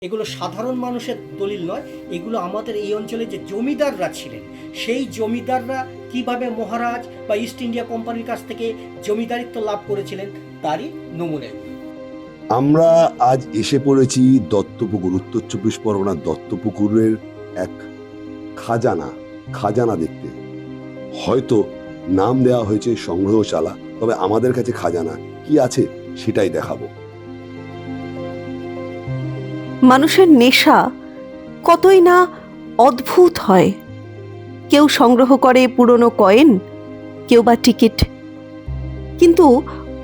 এগুলো সাধারণ মানুষের দলিল নয়, এগুলো আমাদের এই অঞ্চলে যে জমিদাররা ছিলেন সেই জমিদাররা কিভাবে মহারাজ বা ইস্ট ইন্ডিয়া কোম্পানির কাছ থেকে জমিদারিত্ব লাভ করেছিলেন তারই নমুনা। আমরা আজ এসে পড়েছি দত্তপুকুর, উত্তর চব্বিশ পরগনার দত্তপুকুরের এক খাজানা দেখতে। হয়তো নাম দেওয়া হয়েছে সংগ্রহশালা, তবে আমাদের কাছে খাজানা কি আছে সেটাই দেখাবো। মানুষের নেশা কতই না অদ্ভুত হয়। কেউ সংগ্রহ করে পুরনো কয়েন, কেউ বা টিকিট। কিন্তু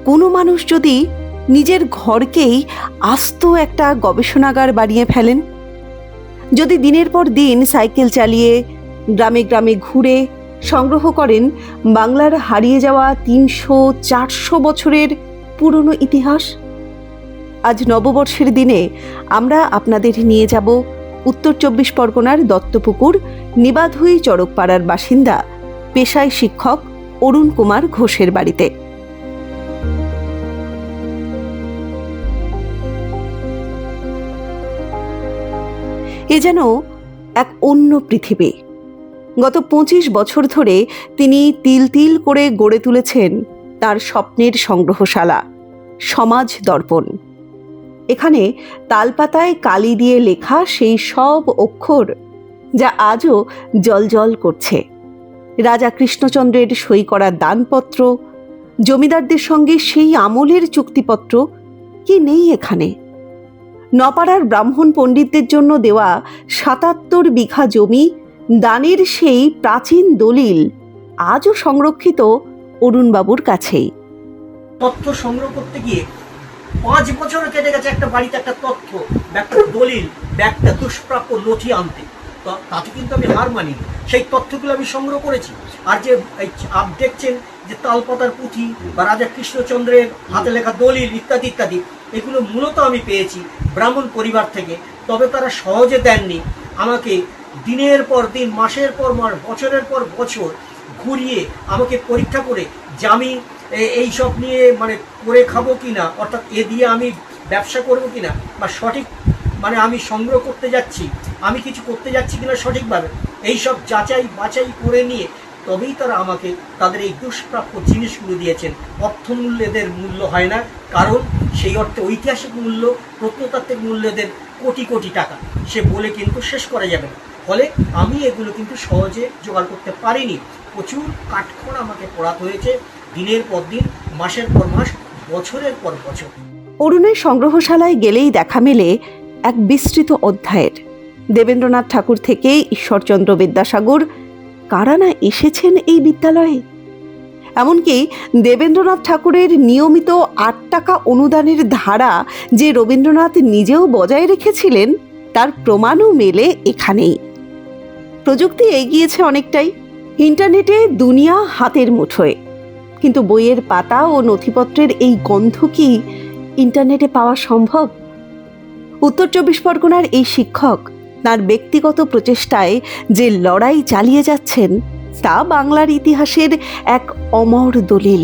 কোনো মানুষ যদি নিজের ঘরকেই আস্ত একটা গবেষণাগার বানিয়ে ফেলেন, যদি দিনের পর দিন সাইকেল চালিয়ে গ্রামে গ্রামে ঘুরে সংগ্রহ করেন বাংলার হারিয়ে যাওয়া ৩০০-৪০০ বছরের পুরনো ইতিহাস, আজ নববর্ষের দিনে আমরা আপনাদের নিয়ে যাব উত্তর চব্বিশ পরগনার দত্তপুকুর নিবাধুই চড়কপাড়ার বাসিন্দা পেশায় শিক্ষক অরুণ কুমার ঘোষের বাড়িতে। এ যেন এক অন্য পৃথিবী। গত ২৫ বছর ধরে তিনি তিল তিল করে গড়ে তুলেছেন তার স্বপ্নের সংগ্রহশালা সমাজ দর্পণ। এখানে তালপাতায় কালি দিয়ে লেখা সেই সব অক্ষর যা আজও জ্বলজ্বল করছে। রাজা কৃষ্ণচন্দ্রের সই করা দানপত্র, জমিদারদের সঙ্গে সেই আমলের চুক্তিপত্র কি নেই এখানে? নপাড়ার ব্রাহ্মণ পণ্ডিতদের জন্য দেওয়া ৭৭ বিঘা জমি দানের সেই প্রাচীন দলিল আজও সংরক্ষিত অরুণবাবুর কাছেই। তথ্য সংগ্রহ করতে গিয়ে ৫ বছর কেটে গেছে একটা বাড়িতে একটা তথ্য, একটা দলিল, একটা দুষ্প্রাপ্য নথি আনতে। তাতে কিন্তু আমি হার মানি। সেই তথ্যগুলো আমি সংগ্রহ করেছি। আর যে দেখছেন যে তালপাতার পুঁথি বা রাজা কৃষ্ণচন্দ্রের হাতে লেখা দলিল ইত্যাদি ইত্যাদি, এগুলো মূলত আমি পেয়েছি ব্রাহ্মণ পরিবার থেকে। তবে তারা সহজে দেননি আমাকে। দিনের পর দিন, মাসের পর মাস, বছরের পর বছর ঘুরিয়ে আমাকে পরীক্ষা করে যে আমি এইসব নিয়ে করে খাবো কিনা, অর্থাৎ এ দিয়ে আমি ব্যবসা করবো কিনা, বা সঠিক আমি সংগ্রহ করতে যাচ্ছি, আমি কিছু করতে যাচ্ছি কিনা সঠিকভাবে, এইসব যাচাই বাছাই করে নিয়ে তবেই তারা আমাকে তাদের এই দুষ্প্রাপ্য জিনিসগুলো দিয়েছেন। অর্থমূল্য এদের মূল্য হয় না, কারণ সেই অর্থে ঐতিহাসিক মূল্য, প্রত্নতাত্ত্বিক মূল্য এদের কোটি কোটি টাকা, সে বলে কিন্তু শেষ করা যাবে না। ফলে আমি এগুলো কিন্তু সহজে জোগাড় করতে পারিনি। প্রচুর কাঠখড় আমাকে পোড়াতে হয়েছে, দিনের পর দিন, মাসের পর মাস, বছরের পর বছর। অরুণের সংগ্রহশালায় গেলেই দেখা মেলে এক বিস্তৃত অধ্যায়ের। দেবেন্দ্রনাথ ঠাকুর থেকে ঈশ্বরচন্দ্র বিদ্যাসাগর কারা না এসেছেন এই বিদ্যালয়ে। এমনকি দেবেন্দ্রনাথ ঠাকুরের নিয়মিত ৮ টাকা অনুদানের ধারা যে রবীন্দ্রনাথ নিজেও বজায় রেখেছিলেন তার প্রমাণও মেলে এখানেই। প্রযুক্তি এগিয়েছে অনেকটাই, ইন্টারনেটে দুনিয়া হাতের মুঠোয়, কিন্তু বইয়ের পাতা ও নথিপত্রের এই গন্ধ কি ইন্টারনেটে পাওয়া সম্ভব? উত্তর চব্বিশ পরগনার এই শিক্ষক তার ব্যক্তিগত প্রচেষ্টায় যে লড়াই চালিয়ে যাচ্ছেন তা বাংলার ইতিহাসের এক অমর দলিল।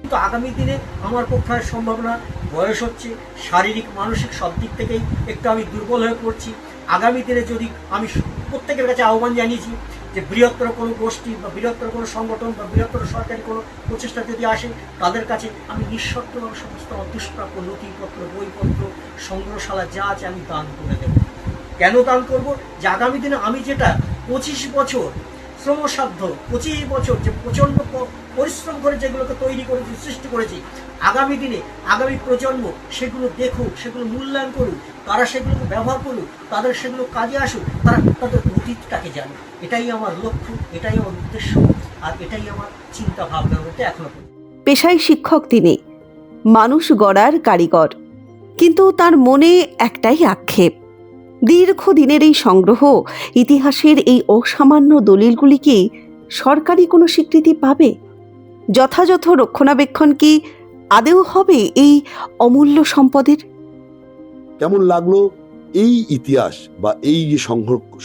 কিন্তু আগামী দিনে আমার পক্ষে সম্ভাবনা, বয়স হচ্ছে, শারীরিক মানসিক সব দিক থেকেই একটু আমি দুর্বল হয়ে পড়ছি। আগামী দিনে যদি আমি প্রত্যেকের কাছে আহ্বান জানিয়েছি যে বৃহত্তর কোনো গোষ্ঠী বা বৃহত্তর কোনো সংগঠন বা বৃহত্তর সরকারি কোনো প্রচেষ্টা যদি আসে, তাদের কাছে আমি নিঃশর্তভাবে সমস্ত দুষ্প্রাপ্য নথিপত্র, বইপত্র, সংগ্রহশালা যা আছে আমি দান করে দেব। কেন দান করব? যে আগামী দিনে আমি যেটা ২৫ বছর শ্রমসাধ্য, ২৫ বছর যে প্রচণ্ড পরিশ্রম করে যেগুলোকে তৈরি করেছি, সৃষ্টি করেছি, আগামী দিনে আগামী প্রজন্ম সেগুলো দেখুক, সেগুলো মূল্যায়ন করুক, তারা সেগুলোকে ব্যবহার করুক, তাদের সেগুলো কাজে আসুক, তারা তাদের অতীতটাকে জানুক। এটাই আমার লক্ষ্য, এটাই আমার উদ্দেশ্য, আর এটাই আমার চিন্তা ভাবনার মধ্যে এখনো। পেশায় শিক্ষক তিনি, মানুষ গড়ার কারিগর, কিন্তু তার মনে একটাই আক্ষেপ, দীর্ঘদিনের এই সংগ্রহ, ইতিহাসের এই অসামান্য দলিলগুলি কি সরকারি কোনো স্বীকৃতি পাবে? যথাযথ রক্ষণাবেক্ষণ কি আদেও হবে এই অমূল্য সম্পদের? কেমন লাগলো এই ইতিহাস বা এই যে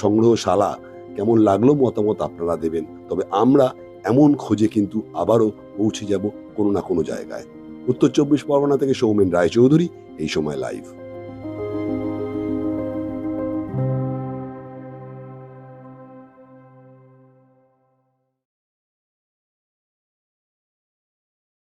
সংগ্রহশালা, কেমন লাগলো মতামত আপনারা দেবেন। তবে আমরা এমন খোঁজে কিন্তু আবারও পৌঁছে যাব কোনো না কোনো জায়গায়। উত্তর চব্বিশ পরগনা থেকে সৌমেন রায়চৌধুরী, এই সময় লাইভ।